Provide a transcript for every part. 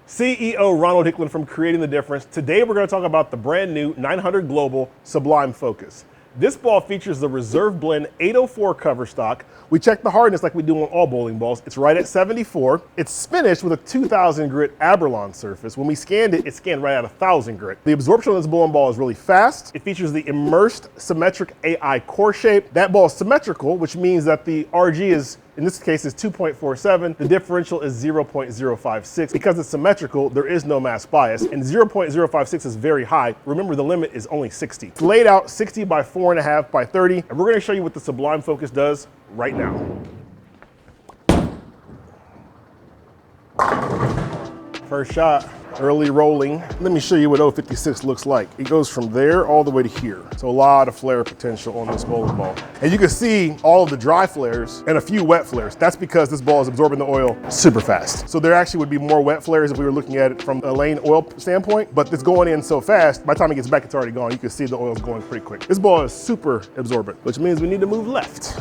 CEO Ronald Hicklin from Creating the Difference. Today we're going to talk about the brand new 900 Global Sublime Focus. This ball features the Reserve Blend 804 cover stock. We checked the hardness like we do on all bowling balls. It's right at 74. It's finished with a 2000 grit Abralon surface. When we scanned it, it scanned right at 1000 grit. The absorption on this bowling ball is really fast. It features the immersed symmetric AI core shape. That ball is symmetrical, which means that the RG is, in this case, is 2.47. The differential is 0.056. Because it's symmetrical, there is no mass bias, and 0.056 is very high. Remember, the limit is only 60. It's laid out 60 by 4.5 by 30, and we're gonna show you what the Sublime Focus does right now. First shot. Early rolling. Let me show you what 056 looks like. It goes from there all the way to here. So a lot of flare potential on this bowling ball. And you can see all of the dry flares and a few wet flares. That's because this ball is absorbing the oil super fast. So there actually would be more wet flares if we were looking at it from a lane oil standpoint, but it's going in so fast, by the time it gets back, it's already gone. You can see the oil's going pretty quick. This ball is super absorbent, which means we need to move left.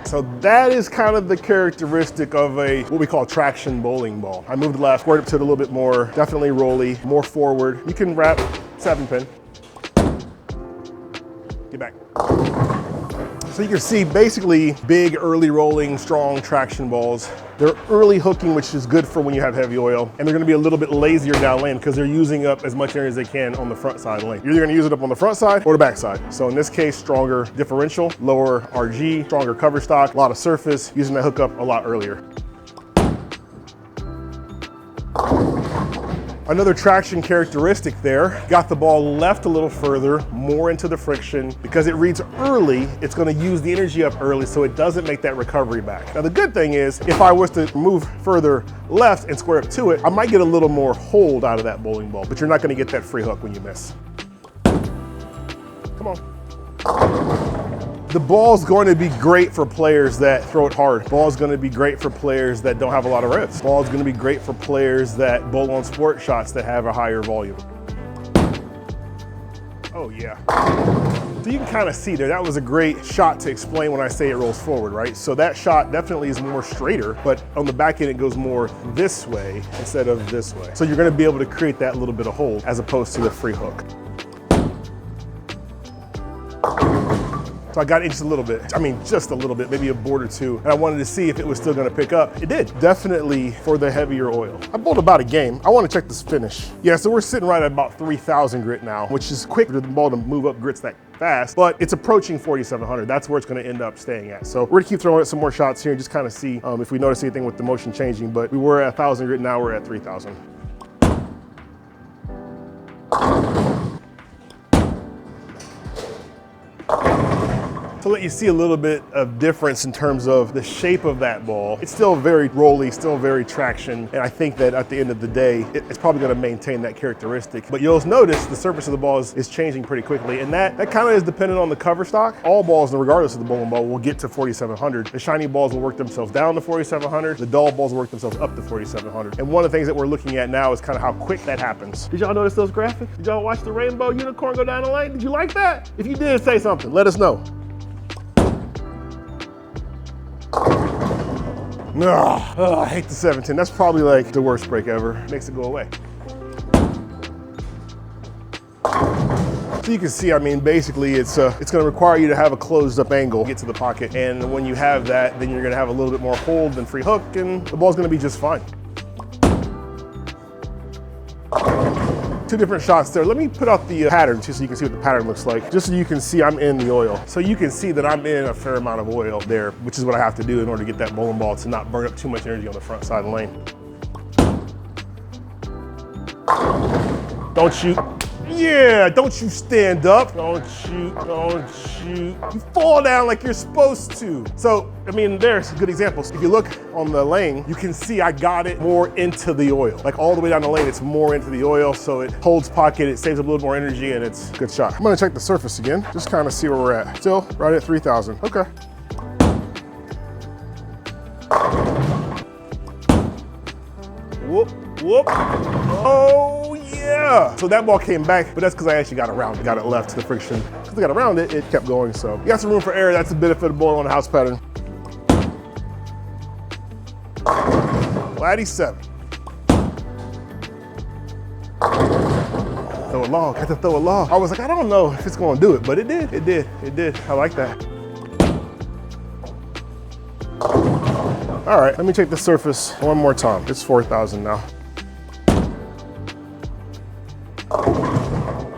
So that is kind of the characteristic of a, what we call traction bowling ball. I moved left, squared up to it a little bit more, definitely rolly, more forward. You can wrap 7-pin. Get back. So you can see basically big, early rolling, strong traction balls. They're early hooking, which is good for when you have heavy oil. And they're gonna be a little bit lazier down lane because they're using up as much area as they can on the front side of the lane. You're either gonna use it up on the front side or the back side. So in this case, stronger differential, lower RG, stronger cover stock, a lot of surface, using that hookup a lot earlier. Another traction characteristic there, got the ball left a little further, more into the friction. Because it reads early, it's gonna use the energy up early so it doesn't make that recovery back. Now the good thing is, if I was to move further left and square up to it, I might get a little more hold out of that bowling ball, but you're not gonna get that free hook when you miss. Come on. The ball's going to be great for players that throw it hard. Ball's going to be great for players that don't have a lot of revs. Ball's going to be great for players that bowl on sport shots that have a higher volume. Oh yeah. So you can kind of see there, that was a great shot to explain when I say it rolls forward, right? So that shot definitely is more straighter, but on the back end it goes more this way instead of this way. So you're going to be able to create that little bit of hold as opposed to the free hook. So I got it just a little bit. I mean, just a little bit, maybe a board or two. And I wanted to see if it was still gonna pick up. It did, definitely for the heavier oil. I bowled about a game. I wanna check this finish. Yeah, so we're sitting right at about 3000 grit now, which is quick for the ball to move up grits that fast, but it's approaching 4700. That's where it's gonna end up staying at. So we're gonna keep throwing some more shots here and just kind of see if we notice anything with the motion changing, but we were at 1000 grit, now we're at 3000. To let you see a little bit of difference in terms of the shape of that ball. It's still very rolly, still very traction, and I think that at the end of the day, it's probably gonna maintain that characteristic. But you'll notice the surface of the ball is changing pretty quickly, and that kind of is dependent on the cover stock. All balls, regardless of the bowling ball, will get to 4700. The shiny balls will work themselves down to 4700. The dull balls will work themselves up to 4700. And one of the things that we're looking at now is kind of how quick that happens. Did y'all notice those graphics? Did y'all watch the rainbow unicorn go down the lane? Did you like that? If you did, say something, let us know. I hate the 710. That's probably like the worst break ever. Makes it go away. So you can see, I mean, basically it's gonna require you to have a closed up angle to get to the pocket. And when you have that, then you're gonna have a little bit more hold than free hook and the ball's gonna be just fine. Two different shots there. Let me put out the pattern too so you can see what the pattern looks like. Just so you can see I'm in the oil. So you can see that I'm in a fair amount of oil there, which is what I have to do in order to get that bowling ball to not burn up too much energy on the front side of the lane. Don't shoot. Yeah, don't you stand up. Don't shoot, don't shoot. You fall down like you're supposed to. So, I mean, there's good examples. If you look on the lane, you can see I got it more into the oil. Like all the way down the lane, it's more into the oil, so it holds pocket, it saves a little more energy, and it's a good shot. I'm gonna check the surface again, just kind of see where we're at. Still right at 3000, okay. Whoop, whoop. Oh yeah! So that ball came back, but that's because I actually got around it, got it left to the friction. Because I got around it, it kept going, so. You got some room for error, that's the benefit of bowling on a house pattern. Laddie 7. Throw a log, had to throw a log. I was like, I don't know if it's gonna do it, but it did, it did, it did. I like that. All right, let me check the surface one more time. It's 4,000 now.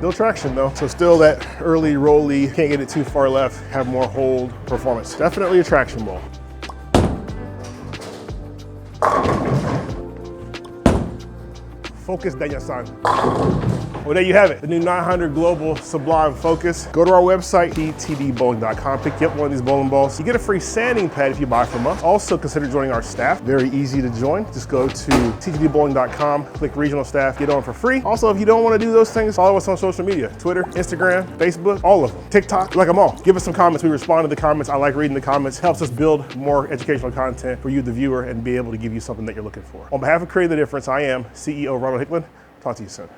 No traction though, so still that early rolly, can't get it too far left, have more hold performance. Definitely a traction ball. Focus, Daniel-san. Well, there you have it, the new 900 Global Sublime Focus. Go to our website, ptdbowling.com, pick you up one of these bowling balls. You get a free sanding pad if you buy from us. Also consider joining our staff. Very easy to join. Just go to ptdbowling.com, click regional staff, get on for free. Also, if you don't want to do those things, follow us on social media, Twitter, Instagram, Facebook, all of them. TikTok, like them all. Give us some comments. We respond to the comments. I like reading the comments. Helps us build more educational content for you, the viewer, and be able to give you something that you're looking for. On behalf of Creating the Difference, I am CEO Ronald Hickman. Talk to you soon.